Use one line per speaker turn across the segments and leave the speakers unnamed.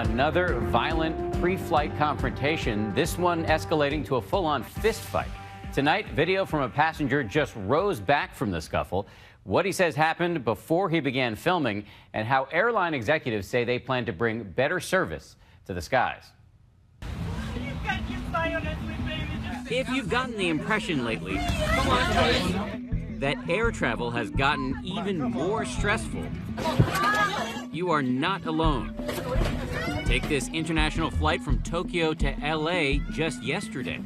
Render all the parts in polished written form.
another violent pre-flight confrontation, this one escalating to a full-on fist fight. Tonight, video from a passenger just rose back from the scuffle, what he says happened before he began filming, and how airline executives say they plan to bring better service to the skies. If you've gotten the impression lately that air travel has gotten even more stressful, you are not alone. Take this international flight from Tokyo to LA just yesterday.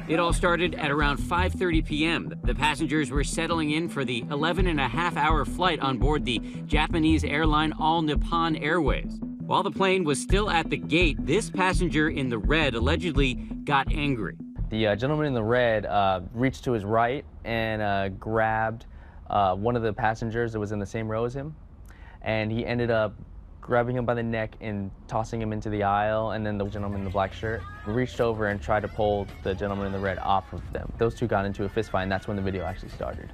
It all started at around 5:30 p.m. The passengers were settling in for the 11.5-hour flight on board the Japanese airline All Nippon Airways. While the plane was still at the gate, this passenger in the red allegedly got angry.
The gentleman in the red reached to his right and grabbed one of the passengers that was in the same row as him, and he ended up grabbing him by the neck and tossing him into the aisle, and then the gentleman in the black shirt reached over and tried to pull the gentleman in the red off of them. Those two got into a fist fight, and that's when the video actually started.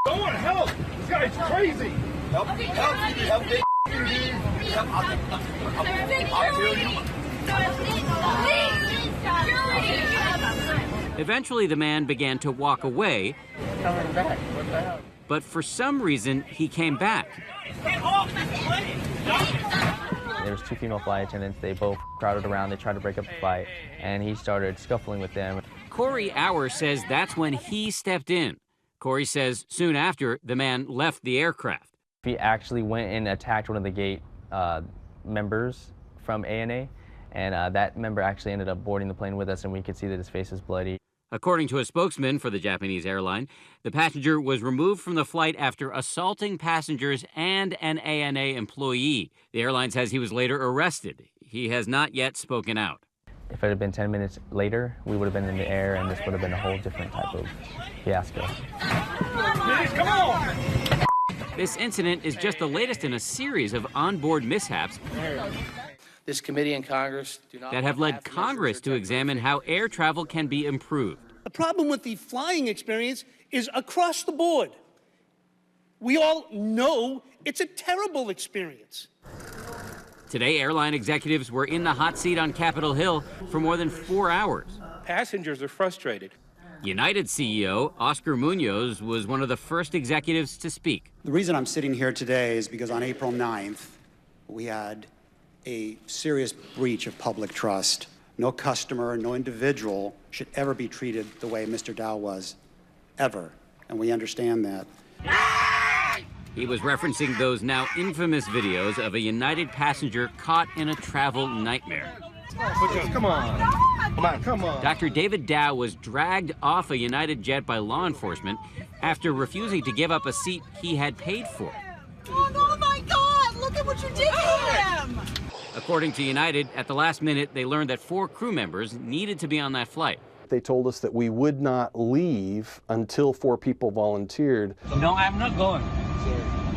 Someone help! This guy's crazy! Help! Help!
Eventually, the man began to walk away.
Coming back. What the hell?
But for some reason, he came back.
There was two female flight attendants. They both crowded around. They tried to break up the fight, and he started scuffling with them.
Corey Auer says that's when he stepped in. Corey says soon after, the man left the aircraft.
He actually went and attacked one of the gate members from ANA, and that member actually ended up boarding the plane with us, and we could see that his face is bloody.
According to a spokesman for the Japanese airline, the passenger was removed from the flight after assaulting passengers and an ANA employee. The airline says he was later arrested. He has not yet spoken out.
If it had been 10 minutes later, we would have been in the air, and this would have been a whole different type of fiasco.
Come on!
This incident is just the latest in a series of onboard mishaps
This committee in Congress
that have led Congress to examine how air travel can be improved.
The problem with the flying experience is across the board. We all know it's a terrible experience.
Today, airline executives were in the hot seat on Capitol Hill for more than 4 hours.
Passengers are frustrated.
United CEO Oscar Munoz was one of the first executives to speak.
The reason I'm sitting here today is because on April 9th, we had a serious breach of public trust. No customer, no individual should ever be treated the way Mr. Dow was, ever. And we understand that.
He was referencing those now infamous videos of a United passenger caught in a travel nightmare.
Come on. Come on.
Dr. David Dow was dragged off a United jet by law enforcement after refusing to give up a seat he had paid for.
Oh my God, look at what you did to him!
According to United, at the last minute, they learned that 4 crew members needed to be on that flight.
They told us that we would not leave until 4 people volunteered.
No, I'm not going.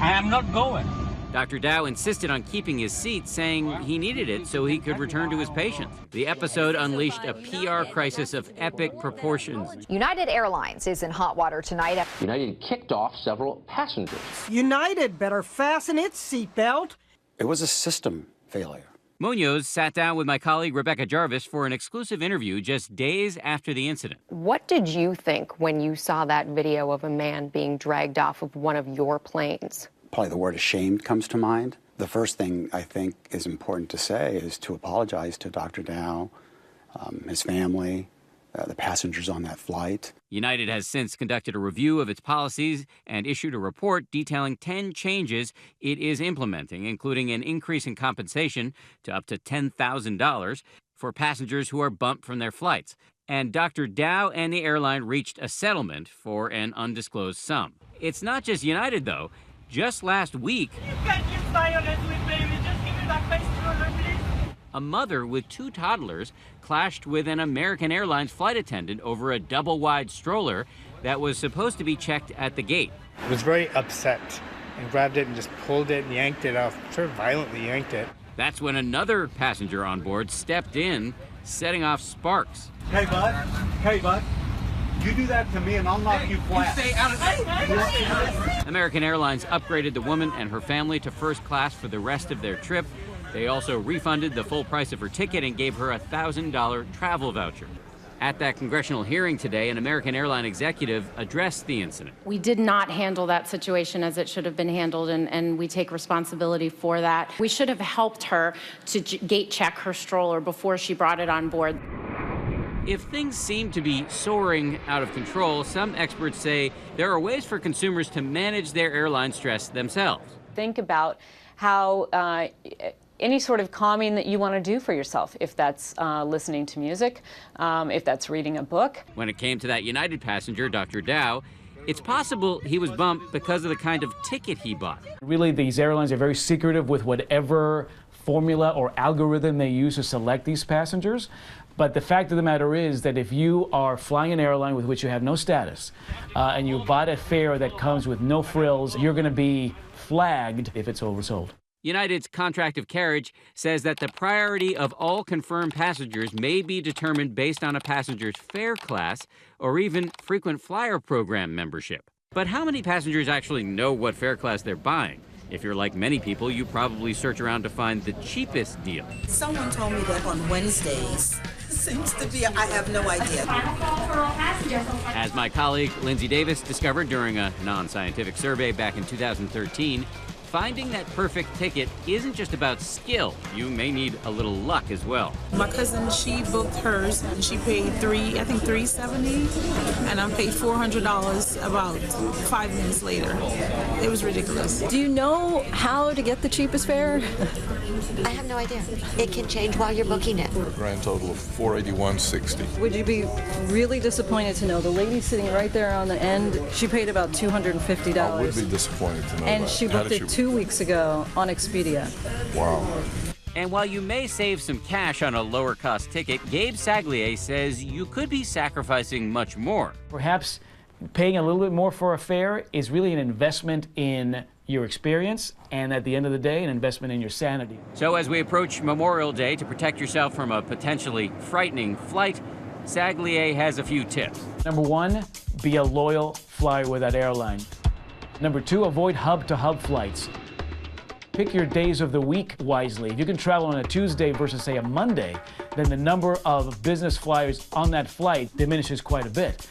I am not going.
Dr. Dow insisted on keeping his seat, saying he needed it so he could return to his patients. The episode unleashed a PR crisis of epic proportions.
United Airlines is in hot water tonight.
United kicked off several passengers.
United better fasten its seatbelt.
It was a system failure.
Munoz sat down with my colleague Rebecca Jarvis for an exclusive interview just days after the incident.
What did you think when you saw that video of a man being dragged off of one of your planes?
Probably the word ashamed comes to mind. The first thing I think is important to say is to apologize to Dr. Dow, his family, the passengers on that flight.
United has since conducted a review of its policies and issued a report detailing 10 changes it is implementing, including an increase in compensation to up to $10,000 for passengers who are bumped from their flights. And Dr. Dow and the airline reached a settlement for an undisclosed sum. It's not just United, though. Just last week, a mother with 2 toddlers clashed with an American Airlines flight attendant over a double-wide stroller that was supposed to be checked at the gate.
I was very upset and grabbed it and just pulled it and yanked it off, sort of violently yanked it.
That's when another passenger on board stepped in, setting off sparks.
Hey, bud. You do that to me and I'll knock you flat.
Stay out of
American Airlines upgraded the woman and her family to first class for the rest of their trip, They also refunded the full price of her ticket and gave her a $1,000 travel voucher. At that congressional hearing today, an American airline executive addressed the incident.
We did not handle that situation as it should have been handled, and we take responsibility for that. We should have helped her to gate check her stroller before she brought it on board.
If things seem to be soaring out of control, some experts say there are ways for consumers to manage their airline stress themselves.
Think about how any sort of calming that you want to do for yourself, if that's listening to music, if that's reading a book.
When it came to that United passenger, Dr. Dow, it's possible he was bumped because of the kind of ticket he bought.
Really, these airlines are very secretive with whatever formula or algorithm they use to select these passengers. But the fact of the matter is that if you are flying an airline with which you have no status, and you bought a fare that comes with no frills, you're going to be flagged if it's oversold.
United's contract of carriage says that the priority of all confirmed passengers may be determined based on a passenger's fare class or even frequent flyer program membership. But how many passengers actually know what fare class they're buying? If you're like many people, you probably search around to find the cheapest deal.
Someone told me that on Wednesdays. Seems to be, I have no idea.
As my colleague Lindsay Davis discovered during a non-scientific survey back in 2013, finding that perfect ticket isn't just about skill. You may need a little luck as well.
My cousin, she booked hers and she paid $370, and I paid $400 about 5 minutes later. It was ridiculous.
Do you know how to get the cheapest fare?
I have no idea. It can change while you're booking it.
A grand total of $481.60.
Would you be really disappointed to know the lady sitting right there on the end, she paid about $250.
I would be disappointed to know
and
that.
She booked it 2 weeks ago on Expedia.
Wow.
And while you may save some cash on a lower cost ticket, Gabe Saglier says you could be sacrificing much more.
Perhaps paying a little bit more for a fare is really an investment in your experience, and at the end of the day, an investment in your sanity.
So as we approach Memorial Day, to protect yourself from a potentially frightening flight, Saglier has a few tips.
Number one, be a loyal flyer with that airline. Number two, avoid hub-to-hub flights. Pick your days of the week wisely. If you can travel on a Tuesday versus, say, a Monday, then the number of business flyers on that flight diminishes quite a bit.